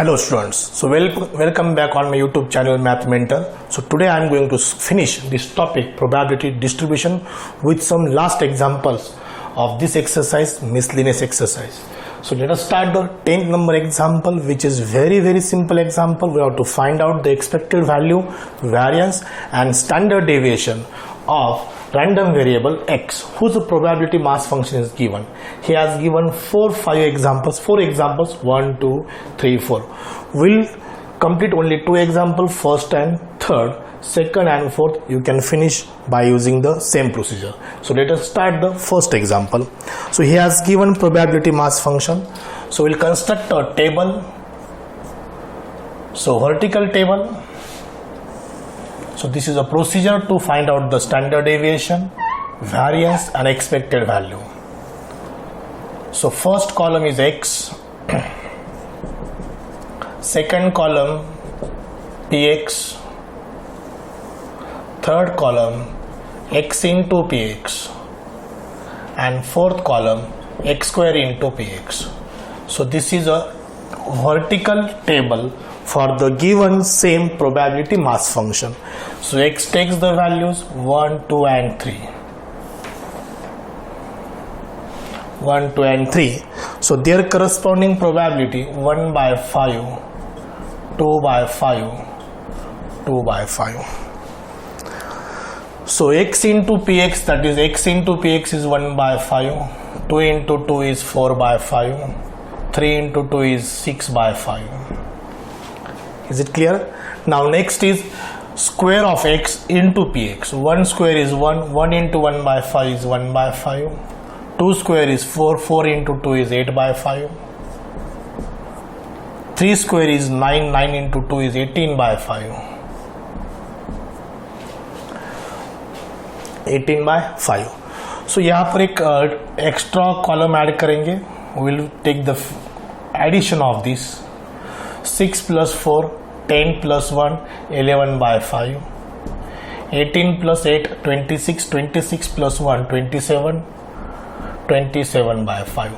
Hello students, so welcome back on my YouTube channel Math Mentor. So today I am going to finish this topic probability distribution with some last examples of this exercise, miscellaneous exercise. So let us start the 10th number example, which is very simple example. We have to find out the expected value, variance and standard deviation of random variable x whose probability mass function is given. He has given 4 examples, 1 2 3 4. We'll complete only 2 examples, first and third. Second and fourth you can finish by using the same procedure. So let us start the first example. So he has given probability mass function. So we'll construct a table. So vertical table. So this is a procedure to find out the standard deviation, variance and expected value. So first column is x, second column px, third column x into px and fourth column x square into px. So this is a vertical table for the given same probability mass function. So x takes the values 1, 2 and 3. 1, 2 and 3. So their corresponding probability 1 by 5, 2 by 5, 2 by 5. So x into px, that is x into px is 1 by 5, 2 into 2 is 4 by 5, 3 into 2 is 6 by 5. Is it clear? Now next is square of x into px. 1 square is 1, 1 into 1 by 5 is 1 by 5, 2 square is 4, 4 into 2 is 8 by 5, 3 square is 9, 9 into 2 is 18 by 5, 18 by 5. So यहाँ पर एक extra column add करेंगे. We'll take the addition of this. 6 plus 4, 10 plus 1, 11 by 5, 18 plus 8, 26, 26 plus 1, 27, 27 by 5.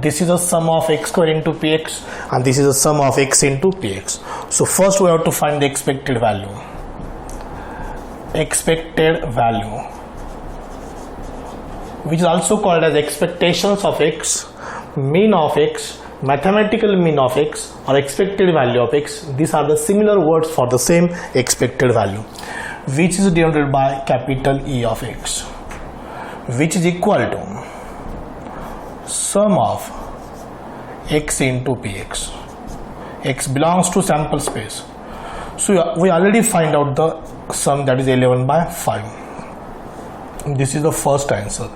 This is a sum of x square into px and this is a sum of x into px. So first we have to find the expected value. Expected value, which is also called as expectations of x, mean of x, mathematical mean of x or expected value of x. These are the similar words for the same expected value, which is denoted by capital E of x, which is equal to sum of x into px. X belongs to sample space. So we already find out the sum, that is 11 by 5. This is the first answer,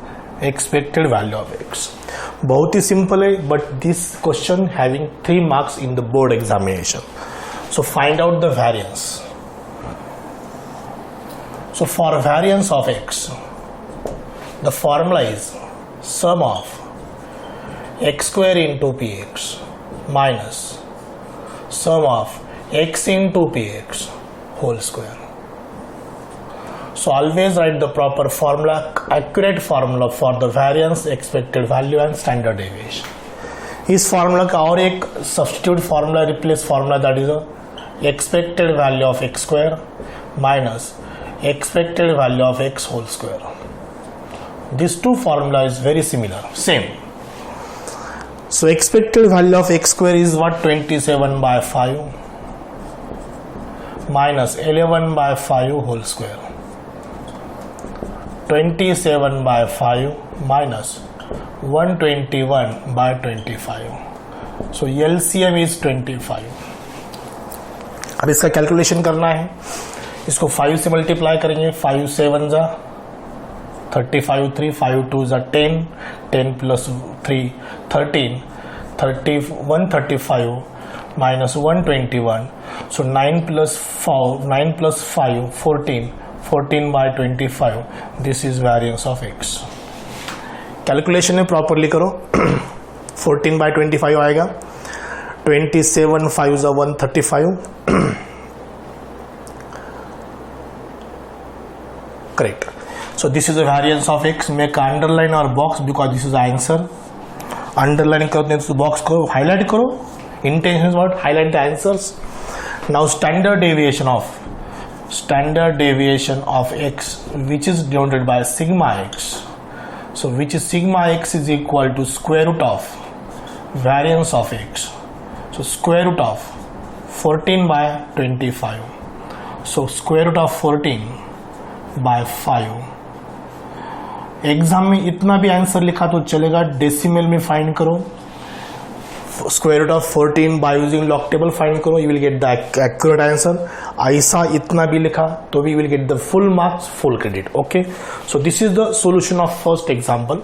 expected value of x. बहुत ही simple है, but this question having 3 marks in the board examination. So find out the variance. So for variance of x, the formula is sum of x square into px minus sum of x into px whole square. So always write the proper formula, accurate formula for the variance, expected value and standard deviation. इस formula का और एक substitute formula, replace formula, that is a expected value of x square minus expected value of x whole square. These two formula is very similar, same. So expected value of x square is what? 27 by 5 minus 11 by 5 whole square. 27 by 5 minus 121 by 25. So LCM is 25. अब इसका calculation करना है. इसको 5 से multiply करेंगे. 5 7 जा 35, 3 5 2 जा 10, 10 plus 3 13, 135 minus 121. So 9 plus 4, 9 plus 5 14, 14 by 25. This is variance of x. Calculation में प्रॉपरली करो. 14 by 25 आएगा. 27 5 is 135. Correct. So this is the variance of x. Make underline or box because this is the answer. Underline करते हैं तो box करो, highlight करो, Intention is what? Highlight the answers. Now standard deviation of x, which is denoted by sigma x. So which is sigma x is equal to square root of variance of x. So square root of 14 by 25. So square root of 14 by 5. Exam में इतना भी answer लिखा तो चलेगा, decimal में find करो, square root of 14 by using log table find करो, you will get the accurate answer. ऐसा इतना भी लिखा तो we will get the full marks, full credit. Okay, so this is the solution of first example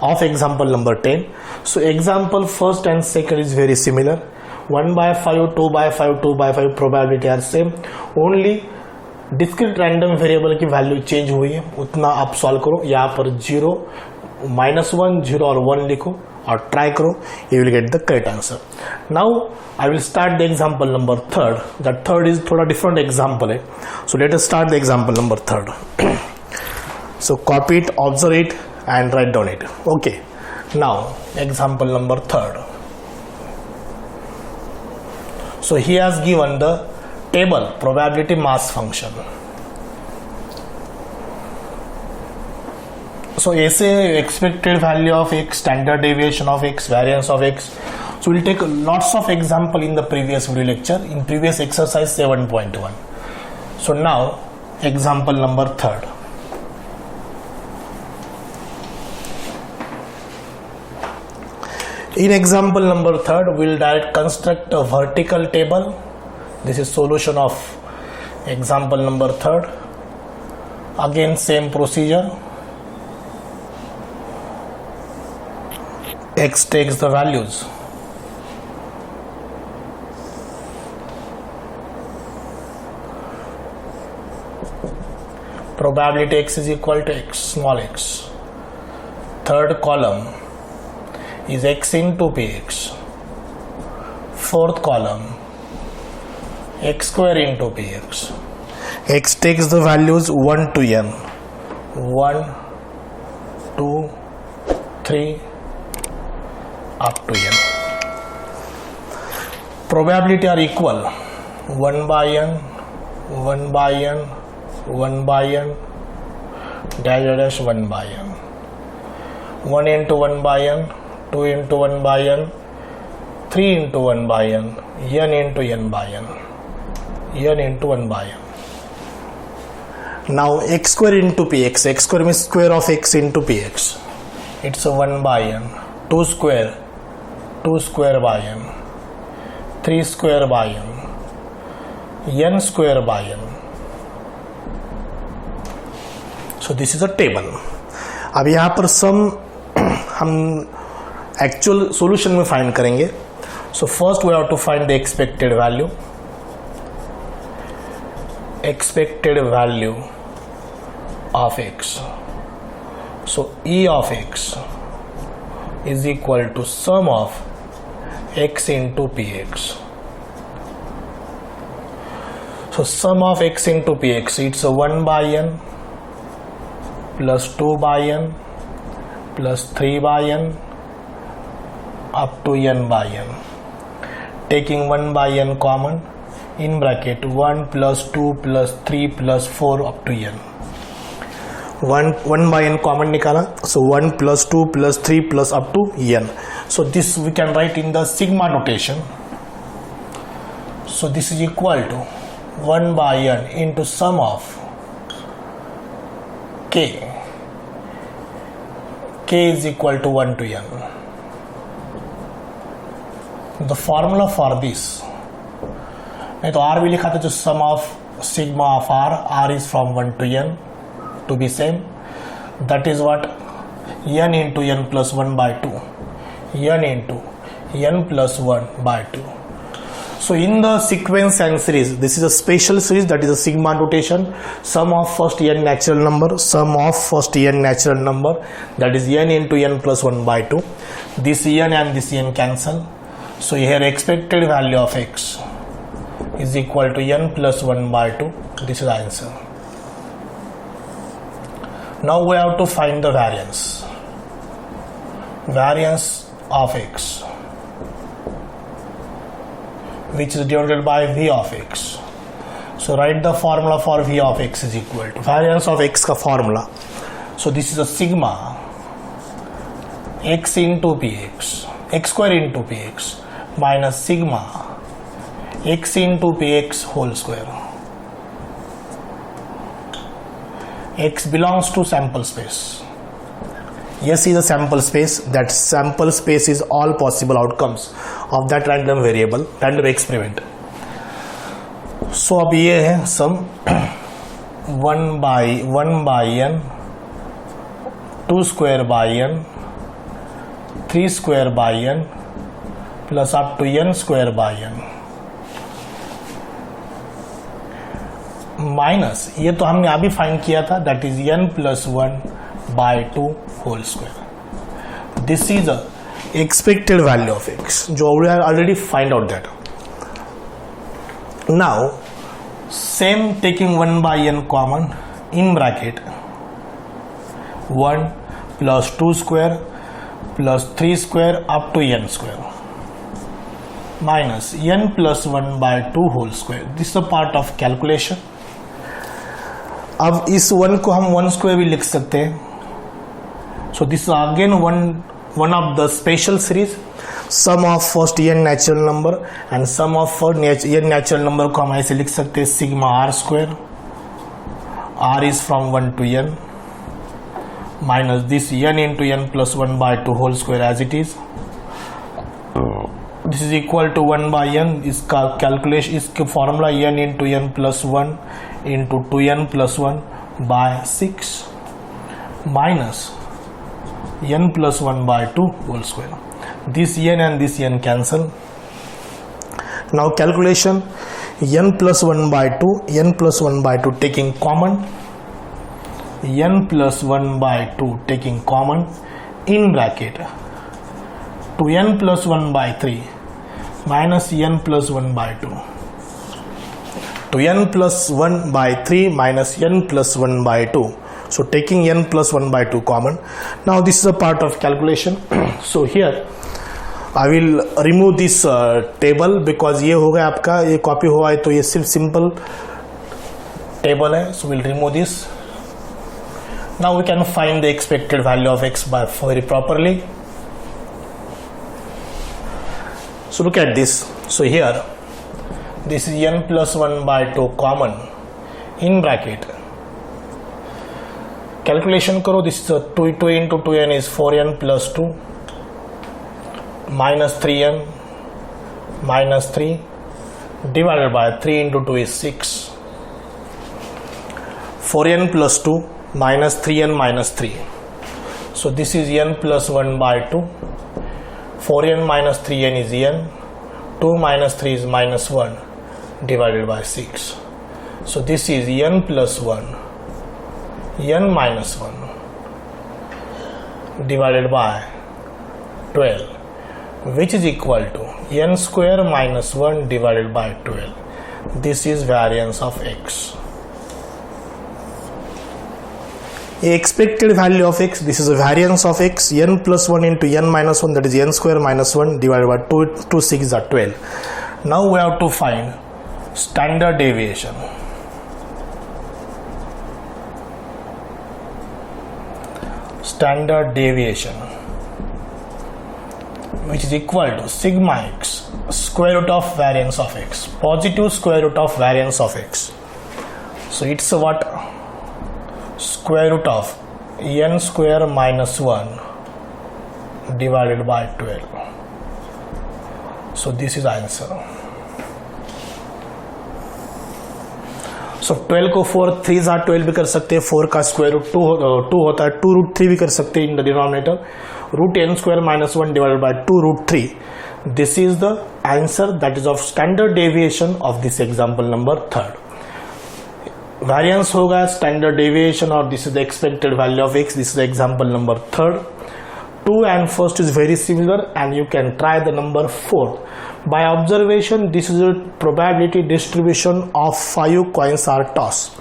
of example number 10. So example first and second is very similar. 1 by 5, 2 by 5, 2 by 5 probability are same. Only discrete random variable की value change हुई है, उतना आप solve करो. यहाँ पर 0, -1, 0 और 1 लिखो और ट्राई करो, you will get the correct answer. Now I will start the example number 3rd. The third is थोड़ा different example है. So let us start the example number 3rd. So copy it, observe it and write down it. Okay, now example number 3rd. So he has given the table probability mass function. So ऐसे expected value of x, standard deviation of x, variance of x. So we'll take lots of example in the previous video lecture, in previous exercise 7.1. So now example number 3rd. In example number 3rd, we'll direct construct a vertical table. This is solution of example number 3rd. Again same procedure. X takes the values. Probability x is equal to x, small x. Third column is x into px. Fourth column, x square into px. X takes the values 1 to n. 1, 2, 3 up to n. Probability are equal. 1 by n, 1 by n, 1 by n, dash dash 1 by n. 1 into 1 by n, 2 into 1 by n, 3 into 1 by n, n into n by n, n into 1 by n. Now x square into px, x square means square of x into px. It's a 1 by n, 2 square by n, 3 square by n, n square by n. So this is a table. अब यहाँ पर सम हम actual solution में find करेंगे. So first we have to find the expected value. Expected value of X. So E of X is equal to sum of X into P X. So sum of X into P X, it's 1 by N plus 2 by N plus 3 by N up to n by n. Taking 1 by n common, in bracket 1 plus 2 plus 3 plus 4 up to n. 1 by n common nikala, so 1 plus 2 plus 3 plus up to n. So this we can write in the sigma notation. So this is equal to 1 by n into sum of k. K is equal to 1 to n. The formula for this, नहीं तो R भी लिखा था, जो sum of sigma of R is from 1 to n to be same. That is what n into n plus 1 by 2, n into n plus 1 by 2. So in the sequence and series, this is a special series, that is a sigma notation. Sum of first n natural number, sum of first n natural number, that is n into n plus 1 by 2. This n and this n cancel. So here expected value of x is equal to n plus 1 by 2. This is the answer. Now we have to find the variance. Variance of x. which is denoted by v of x. So write the formula for v of x is equal to variance of x का formula. So this is a sigma x into px, x square into px minus sigma x into px whole square. X belongs to sample space. S is a sample space. That sample space is all possible outcomes of that random variable, random experiment. So अब ये है sum 1 by n, 2 square by n, 3 square by n plus up to n square by n minus ये तो हमने अभी find किया था, that is n plus 1 by 2 whole square. This is a expected value of x जो we are already find out that. Now same taking 1 by n common in bracket 1 plus 2 square plus 3 square up to n square minus n plus 1 by 2 whole square. This is a part of calculation. अब इस 1 को हम 1 square भी लिख सकते हैं. So this is again one of the special series. Sum of first n natural number and sum of n natural number को हम ऐसे लिख सकते हैं sigma r square. r is from 1 to n minus this n into n plus 1 by 2 whole square as it is. This is equal to 1 by n. इसका calculation, इसके formula n into n plus 1 into 2n plus 1 by 6 minus n plus 1 by 2 whole square. This n and this n cancel. Now calculation n plus 1 by 2, n plus 1 by 2 taking common, n plus 1 by 2 taking common in bracket 2n plus 1 by 3 minus n plus 1 by 2. 2n plus 1 by 3 minus n plus 1 by 2. So taking n plus 1 by 2 common. Now this is a part of calculation. So here I will remove this table because ये हो गया आपका, ये copy हुआ है तो ये सिर्फ सिंपल टेबल है. So we'll remove this. Now we can find the expected value of x by very properly. So look at this. So here this is n plus 1 by 2 common in bracket. Calculation करो. This is 2 into 2n is 4n plus 2 minus 3n minus 3 divided by 3 into 2 is 6. 4n plus 2 minus 3n minus 3. So this is n plus 1 by 2. 4n minus 3n is n. 2 minus 3 is minus 1 divided by 6. So this is n plus 1 n minus 1 divided by 12, which is equal to n square minus 1 divided by 12. This is variance of x. A expected value of x, this is a variance of x, n plus 1 into n minus 1, that is n square minus 1 divided by 2 6 are 12. Now we have to find standard deviation. Standard deviation, which is equal to sigma x square root of variance of x, positive square root of variance of x. So it's what? Square root of n square minus 1 divided by 12. So this is answer. So 12 को 4 3s are 12 भी कर सकते हैं. 4 का square root 2 होता है. 2 root 3 भी कर सकते हैं in the denominator. Root n square minus 1 divided by 2 root 3. This is the answer, that is of standard deviation of this example number 3rd. Variance होगा standard deviation और this is the expected value of x. This is the example number 3rd. 2 and first is very similar and you can try the number 4th. By observation, this is a probability distribution of 5 coins are tossed.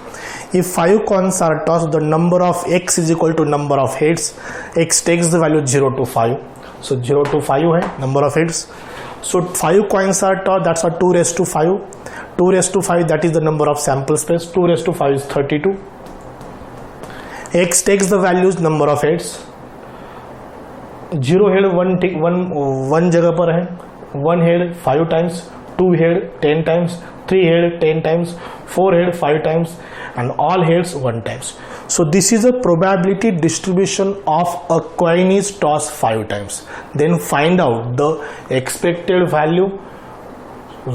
If 5 coins are tossed, the number of x is equal to number of heads. X takes the value 0 to 5. So 0 to 5 है number of heads. So 5 coins are tossed, that's a 2 raised to 5. 2 raised to 5, that is the number of sample space. 2 raised to 5 is 32. X takes the values number of heads. 0 head 1 जगह पर है, 1 head 5 times, 2 head 10 times, 3 head 10 times, 4 head 5 times, and all heads 1 times. So this is a probability distribution of a coin is tossed 5 times. Then find out the expected value,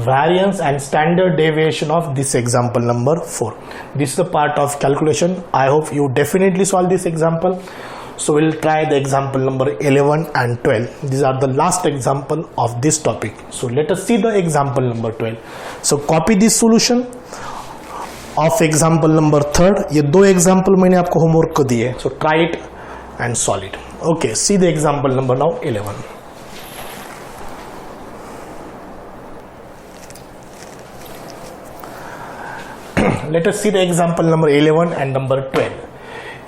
variance and standard deviation of this example number 4. This is a part of calculation. I hope you definitely solve this example. So we'll try the example number 11 and 12. These are the last example of this topic. So let us see the example number 12. So copy this solution of example number 3rd. ये दो example मैंने आपको homework को दिए. So try it and solve it. Okay, see the example number now 11. Let us see the example number 11 and number 12.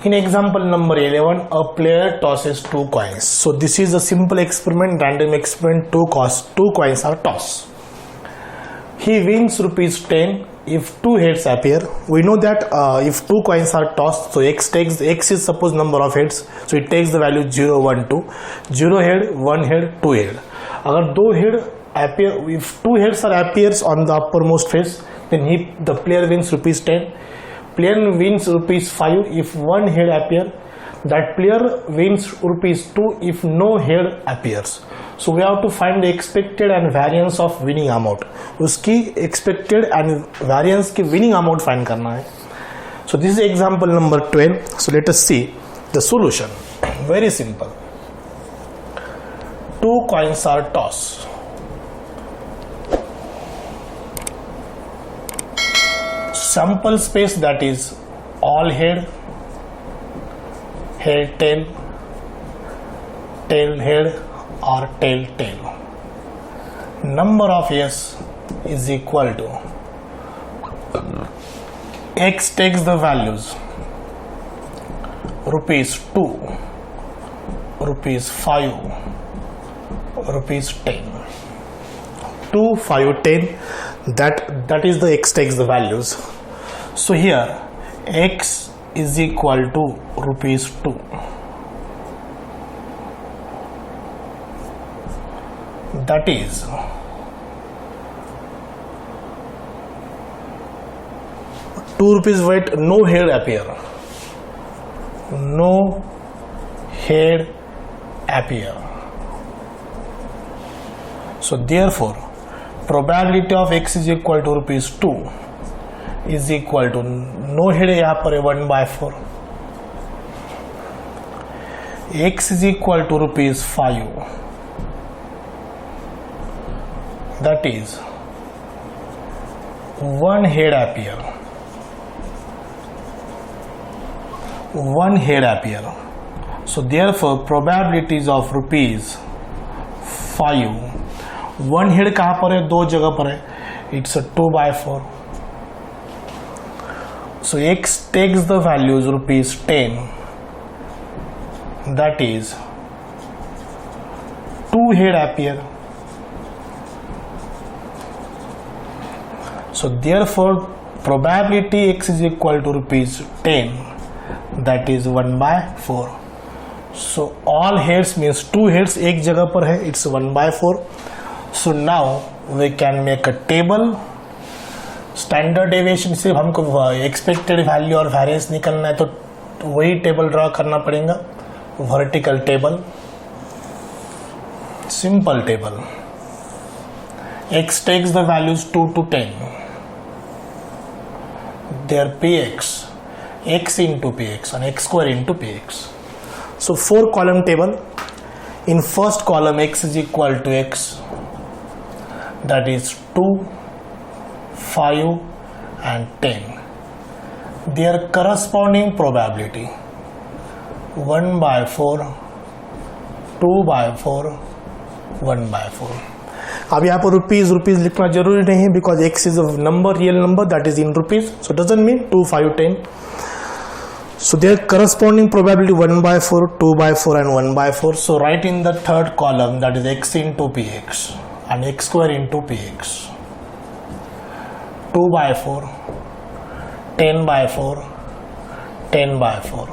In example number 11, a player tosses 2 coins. So this is a simple experiment, random experiment. 2 coins are tossed. He wins rupees 10 if 2 heads appear. We know that if 2 coins are tossed, so x is suppose number of heads, so it takes the value 0, 1, 2. 0 head, 1 head, 2 head. अगर 2 head appear, if 2 heads are appears on the uppermost face, then the player wins rupees 10. Player wins rupees 5 if 1 head appear. That player wins rupees 2 if no head appears. So we have to find the expected and variance of winning amount. उसकी expected and variance की winning amount find करना है. So this is example number 12. So let us see the solution. Very simple. 2 coins are tossed. Sample space, that is all head, head tail, tail head or tail tail. Number of years is equal to x takes the values rupees 2, rupees 5, rupees 10. 2, 5, 10, that is the x takes the values. So here x is equal to rupees 2. That is ₹2 weight, no head appear. No head appear. So therefore probability of x is equal to rupees 2 is equal to no head यहाँ पर 1/4. x is equal to rupees 5. That is 1 head appear. 1 head appear. So therefore probabilities of rupees 5. 1 head कहाँ पर है? 2 जगह पर है. It's a 2/4. So x takes the values rupees 10. That is 2 head appear. So therefore probability x is equal to rupees 10. That is 1/4. So all heads means 2 heads एक जगह पर है. It's 1/4. So now we can make a table. Standard deviation से हमको expected value और variance निकलना है, तो वही टेबल ड्रॉ करना पड़ेगा. Vertical table, simple table. x takes the values 2 to 10. Their px, x into px and x square into px. So 4 column table. In first column x is equal to x, that is 2, 5 and 10. Their corresponding probability 1/4, 2/4, 1/4. अब यहाँ पर rupees लिखना जरूरी नहीं है, because x is a number, real number, that is in rupees, so doesn't mean 2, 5, 10. So their corresponding probability 1/4, 2/4 and 1/4. So write in the third column, that is x into px. and x square into px. 2 by 4, 10 by 4, 10 by 4.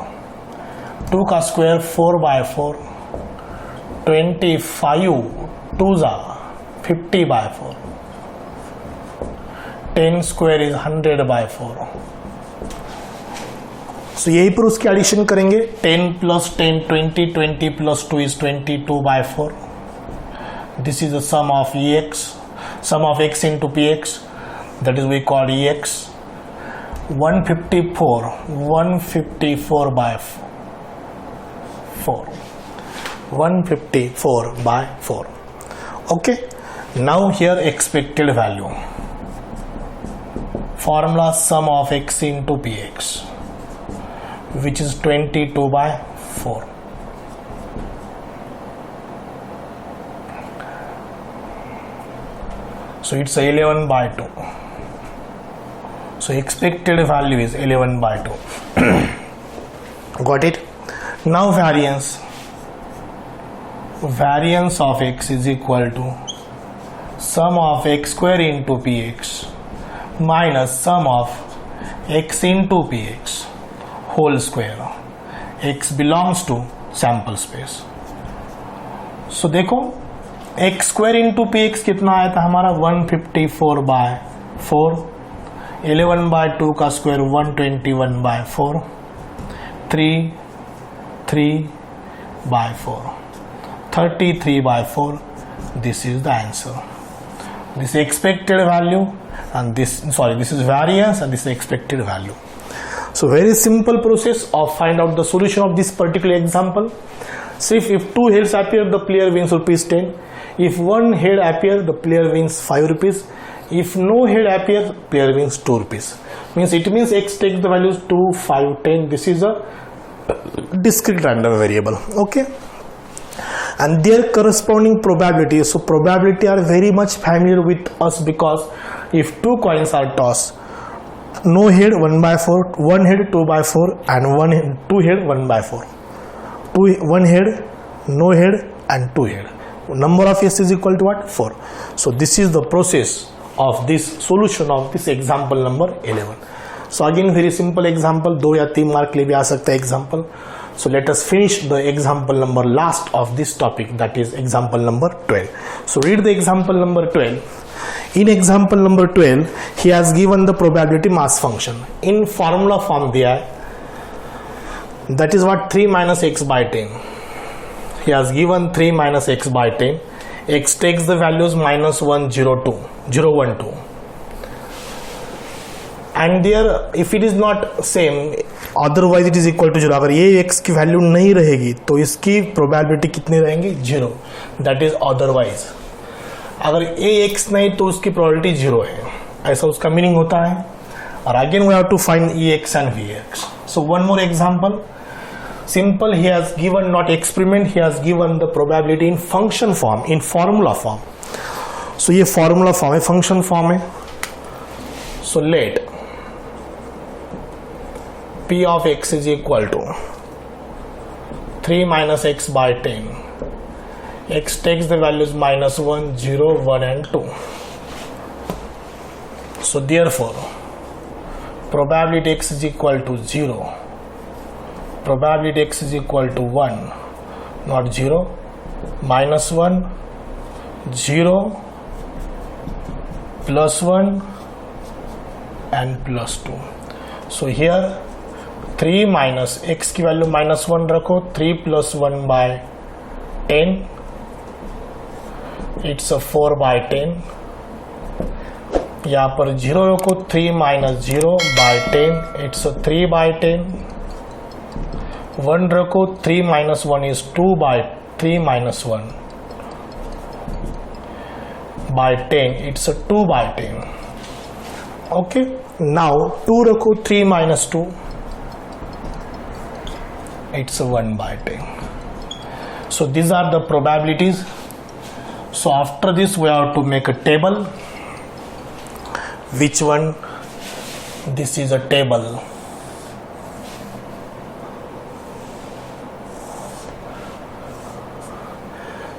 2 का square 4 by 4, 25 2s are 50 by 4. 10 square is 100 by 4. So यही पर उसकी addition करेंगे. 10 plus 10 20, 20 plus 2 is 22 by 4. This is the sum of ex, sum of x into px, that is we call ex. 154 by 4. 154 by 4. Okay, now here expected value. Formula sum of x into px, which is 22 by 4. So it's 11 by 2. So expected value is 11 by 2. Got it? Now variance. Variance of x is equal to sum of x square into px minus sum of x into px whole square. X belongs to sample space. So देखो x square into px कितना आया था हमारा 154 by 4. 11 by 2 का square 121 by 4. 3 by 4. 33 by 4. This is the answer. This is expected value and this is variance and this is expected value. So very simple process of find out the solution of this particular example. So if 2 heads appear, the player wins rupees 10. If 1 head appear, the player wins 5 rupees. If no head appear, player wins 2 rupees. Means x takes the values 2, 5, 10. This is a discrete random variable. Okay. And their corresponding probability. So probability are very much familiar with us because if 2 coins are tossed, no head 1 by 4, 1 head 2 by 4 and 2 head 1 by 4. 1 head, no head and 2 head. Number of s is equal to what? 4. So this is the process of this solution of this example number 11. So again very simple example, 2 या 3 mark ले भी आ सकता है example. So let us finish the example number last of this topic, that is example number 12. So read the example number 12. In example number 12, he has given the probability mass function in formula form there. That is what 3 minus x by 10. He has given 3 minus x by 10. X takes the values minus 1, 0, 2, 0, 1, 2. And there, if it is not same, otherwise it is equal to 0. अगर ये x की value नहीं रहेगी तो इसकी probability कितनी रहेंगी? 0. That is otherwise. अगर ये x नहीं तो उसकी प्रोबेबिलिटी 0 है, ऐसा उसका मीनिंग होता है. और again we have to find ex and vx. So one more example. Simple, he has given not experiment, he has given the probability in function form, in formula form. So ये formula form है, function form है. So let p of x is equal to 3 minus x by 10. X takes the values minus 1, 0, 1 and 2. So therefore, probability x is equal to 0. Probability x is equal to 1, not 0, minus 1, 0, plus 1 and plus 2. So here 3 minus x की value minus 1 रखो, 3 plus 1 by 10, it's a 4 by 10. यहाँ पर 0 रखो, 3 minus 0 by 10, it's a 3 by 10. 1 रखो, 3 minus 1 is 2 by 3 minus 1 by 10, it's a 2 by 10. Okay, now 2 रखो, 3 minus 2, it's a 1 by 10. So these are the probabilities. So after this we have to make a table. Which one? This is a table.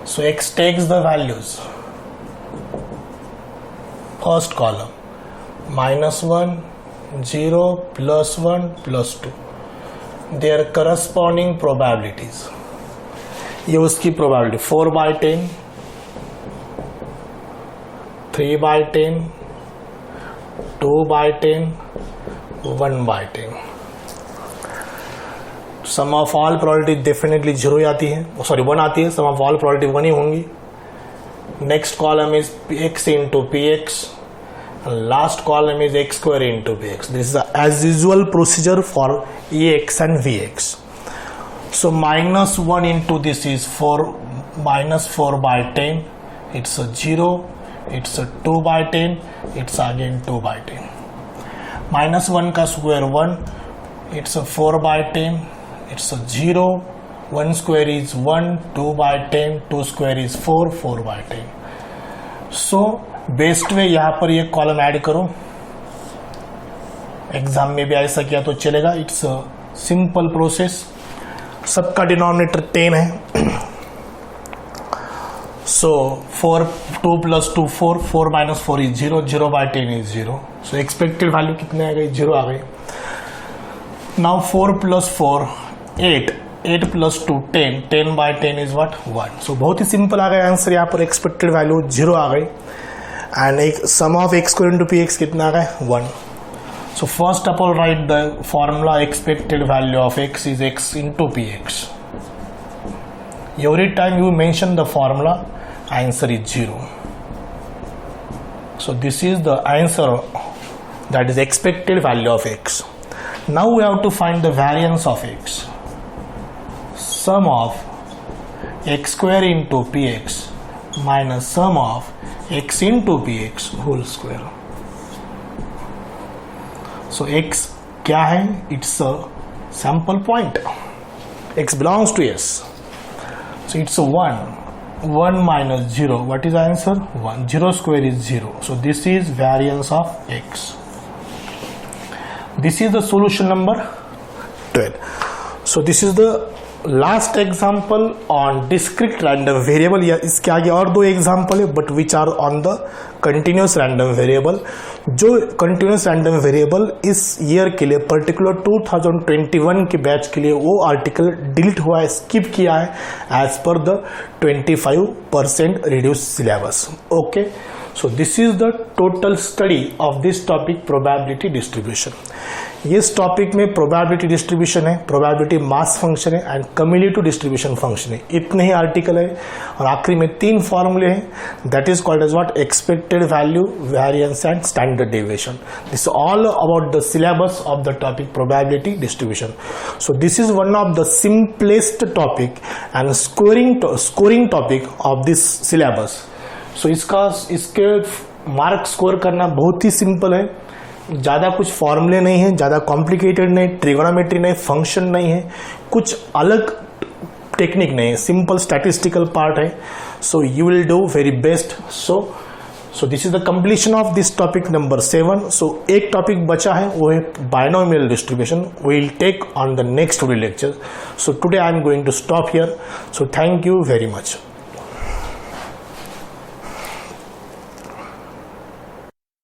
So x takes the values first column -1 0 +1 +2 their corresponding probabilities. ये उसकी probability 4/10, 3/10, 2/10, 1/10। Sum of all probability definitely 0 आती है, sorry 1 आती है। Sum of all probability 1 ही होंगी। Next column is x into px, last column is x² into px। This is as usual procedure for ax and vx। So -1 into this is 4 -4/10, it's a 0, it's a 2/10, it's again 2/10। -1 का square 1, it's a 4/10, it's a 0, 1 square is 1, 2/10, 2 square is 4, 4/10। So best way यहाँ पर ये column add करो। Exam में भी ऐसा किया तो चलेगा। It's a simple process. सबका डिनोमिनेटर 10 है। सो 4 2 + 2 4, 4 - 4 is 0, 0/10 is 0। So expected value कितने आ गई? 0 आ गई। Now 4 + 4 8, 8 + 2 10, 10/10 is what? 1। सो बहुत ही सिंपल आ गया आंसर। यहाँ पर एक्सपेक्टेड वैल्यू 0 आ गई। एंड एक सम ऑफ x² into px कितना आ गया? 1। So first of all write the formula expected value of x is x into px. Every time you mention the formula, answer is 0. So this is the answer, that is expected value of x. Now we have to find the variance of x. Sum of x² into px minus sum of x into px whole square. So x क्या है? It's a sample point. X belongs to S. So it's a 1. 1 minus 0. What is the answer? 1. 0 square is 0. So this is variance of x. This is the solution number 12. So this is the last example on discrete random variable. या इसके आगे और 2 example है, but which are on the continuous random variable. जो continuous random variable इस year के लिए particular 2021 के बैच के लिए वो आर्टिकल डिलीट हुआ है, स्किप किया है as per the 25% reduce syllabus. Okay, so this is the total study of this topic probability distribution. इस टॉपिक में प्रोबेबिलिटी डिस्ट्रीब्यूशन है, प्रोबेबिलिटी मास फंक्शन है एंड कम्युलेटिव डिस्ट्रीब्यूशन फंक्शन है। इतने ही आर्टिकल है और आखिरी में 3 फॉर्मूले हैं, that is called as what? Expected value, variance and standard deviation. This all about the syllabus of the topic probability distribution. So this is one of the simplest topic and scoring topic of this syllabus. So इसके mark score करना बहुत ही simple है। ज़्यादा कुछ फॉर्मूले नहीं है, ज़्यादा कॉम्प्लिकेटेड नहीं, ट्रिगोनोमेट्री नहीं, फंक्शन नहीं है, कुछ अलग टेक्निक नहीं है, सिंपल स्टैटिस्टिकल पार्ट है। So you will do very best. So this is the completion of this topic number 7। सो एक टॉपिक बचा है, वो है binomial distribution. We will take on the next video lecture. So today I am going to stop here. So thank you very much.